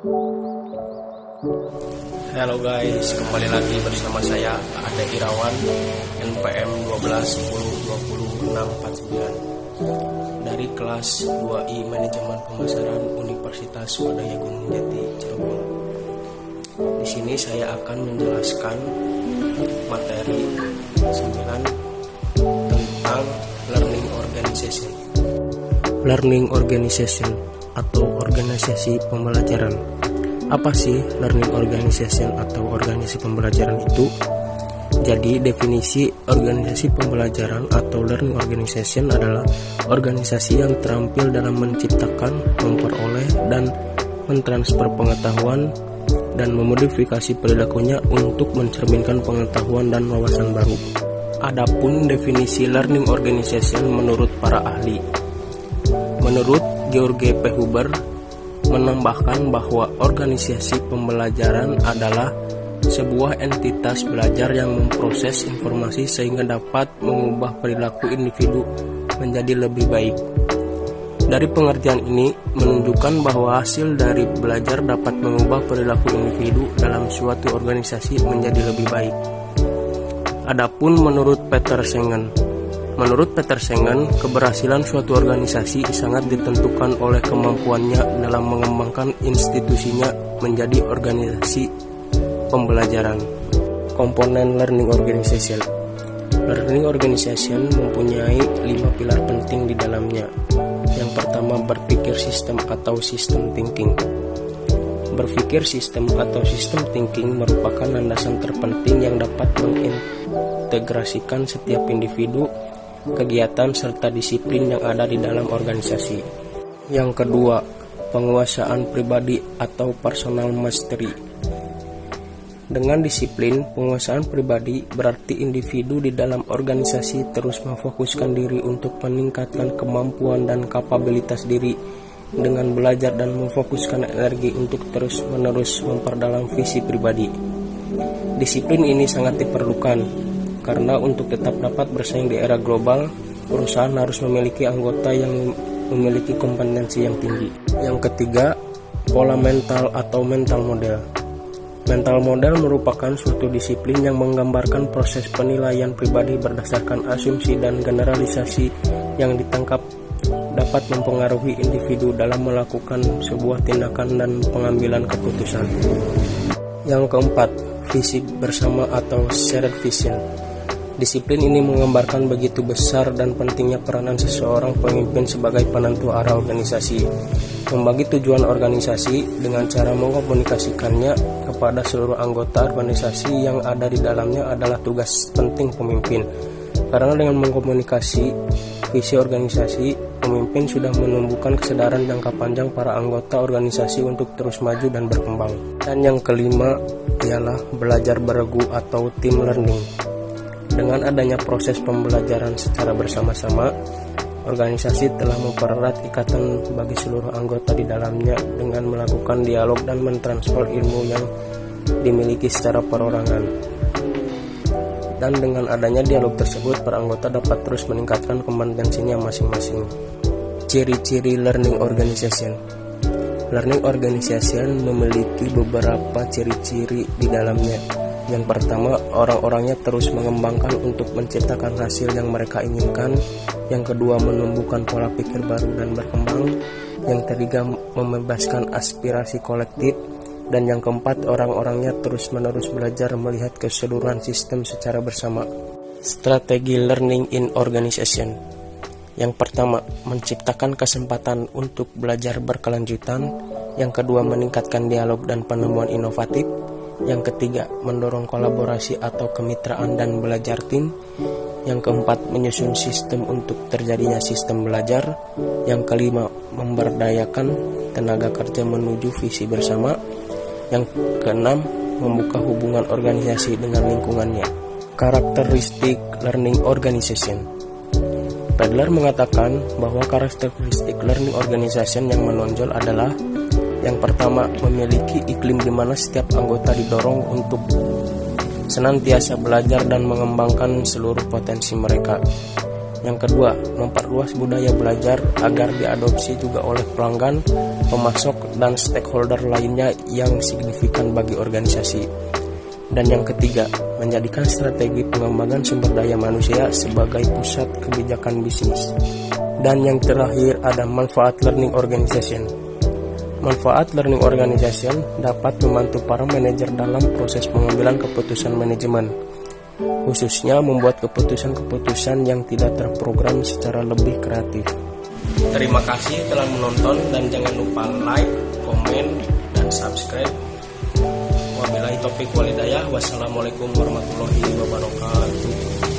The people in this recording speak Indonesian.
Halo guys, kembali lagi bersama saya Ade Irawan, NPM 1210200649 dari kelas 2I Manajemen Pemasaran Universitas Swadaya Gunung Jati, Cirebon. Di sini saya akan menjelaskan materi 9 tentang learning organization. Learning organization atau organisasi pembelajaran. Apa sih learning organization atau organisasi pembelajaran itu? Jadi definisi organisasi pembelajaran atau learning organization adalah organisasi yang terampil dalam menciptakan, memperoleh, dan mentransfer pengetahuan dan memodifikasi perilakunya untuk mencerminkan pengetahuan dan wawasan baru. Adapun definisi learning organization menurut para ahli. Menurut George P. Huber menambahkan bahwa organisasi pembelajaran adalah sebuah entitas belajar yang memproses informasi sehingga dapat mengubah perilaku individu menjadi lebih baik. Dari pengertian ini menunjukkan bahwa hasil dari belajar dapat mengubah perilaku individu dalam suatu organisasi menjadi lebih baik. Adapun menurut Peter Sengen, keberhasilan suatu organisasi sangat ditentukan oleh kemampuannya dalam mengembangkan institusinya menjadi organisasi pembelajaran. Komponen learning organization. Learning organization mempunyai 5 pilar penting di dalamnya. Yang pertama, berpikir sistem atau system thinking. Berpikir sistem atau system thinking merupakan landasan terpenting yang dapat mengintegrasikan setiap individu, kegiatan serta disiplin yang ada di dalam organisasi. Yang kedua, penguasaan pribadi atau personal mastery. Dengan disiplin penguasaan pribadi berarti individu di dalam organisasi terus memfokuskan diri untuk meningkatkan kemampuan dan kapabilitas diri dengan belajar dan memfokuskan energi untuk terus-menerus memperdalam visi pribadi. Disiplin ini sangat diperlukan karena untuk tetap dapat bersaing di era global, perusahaan harus memiliki anggota yang memiliki kompetensi yang tinggi. Yang ketiga, pola mental atau mental model. Mental model merupakan suatu disiplin yang menggambarkan proses penilaian pribadi berdasarkan asumsi dan generalisasi yang ditangkap dapat mempengaruhi individu dalam melakukan sebuah tindakan dan pengambilan keputusan. Yang keempat, visi bersama atau shared vision. Disiplin ini menggambarkan begitu besar dan pentingnya peranan seseorang pemimpin sebagai penentu arah organisasi. Membagi tujuan organisasi dengan cara mengkomunikasikannya kepada seluruh anggota organisasi yang ada di dalamnya adalah tugas penting pemimpin. Karena dengan mengkomunikasi visi organisasi, pemimpin sudah menumbuhkan kesadaran jangka panjang para anggota organisasi untuk terus maju dan berkembang. Dan yang kelima ialah belajar beregu atau team learning. Dengan adanya proses pembelajaran secara bersama-sama, organisasi telah mempererat ikatan bagi seluruh anggota di dalamnya dengan melakukan dialog dan mentransfer ilmu yang dimiliki secara perorangan. Dan dengan adanya dialog tersebut, para anggota dapat terus meningkatkan kompetensinya masing-masing. Ciri-ciri learning organization. Learning organization memiliki beberapa ciri-ciri di dalamnya. Yang pertama, orang-orangnya terus mengembangkan untuk menciptakan hasil yang mereka inginkan. Yang kedua, menumbuhkan pola pikir baru dan berkembang. Yang ketiga, membebaskan aspirasi kolektif. Dan yang keempat, orang-orangnya terus-menerus belajar melihat keseluruhan sistem secara bersama. Strategi learning in organization. Yang pertama, menciptakan kesempatan untuk belajar berkelanjutan. Yang kedua, meningkatkan dialog dan penemuan inovatif. Yang ketiga, mendorong kolaborasi atau kemitraan dan belajar tim. Yang keempat, menyusun sistem untuk terjadinya sistem belajar. Yang kelima, memberdayakan tenaga kerja menuju visi bersama. Yang keenam, membuka hubungan organisasi dengan lingkungannya. Karakteristik learning organization. Padler mengatakan bahwa karakteristik learning organization yang menonjol adalah: yang pertama, memiliki iklim di mana setiap anggota didorong untuk senantiasa belajar dan mengembangkan seluruh potensi mereka. Yang kedua, memperluas budaya belajar agar diadopsi juga oleh pelanggan, pemasok, dan stakeholder lainnya yang signifikan bagi organisasi. Dan yang ketiga, menjadikan strategi pengembangan sumber daya manusia sebagai pusat kebijakan bisnis. Dan yang terakhir ada manfaat learning organization. Manfaat learning organization dapat membantu para manajer dalam proses pengambilan keputusan manajemen, khususnya membuat keputusan-keputusan yang tidak terprogram secara lebih kreatif. Terima kasih telah menonton dan jangan lupa like, komen, dan subscribe. Wabillahi taufiq walhidayah. Wassalamualaikum warahmatullahi wabarakatuh.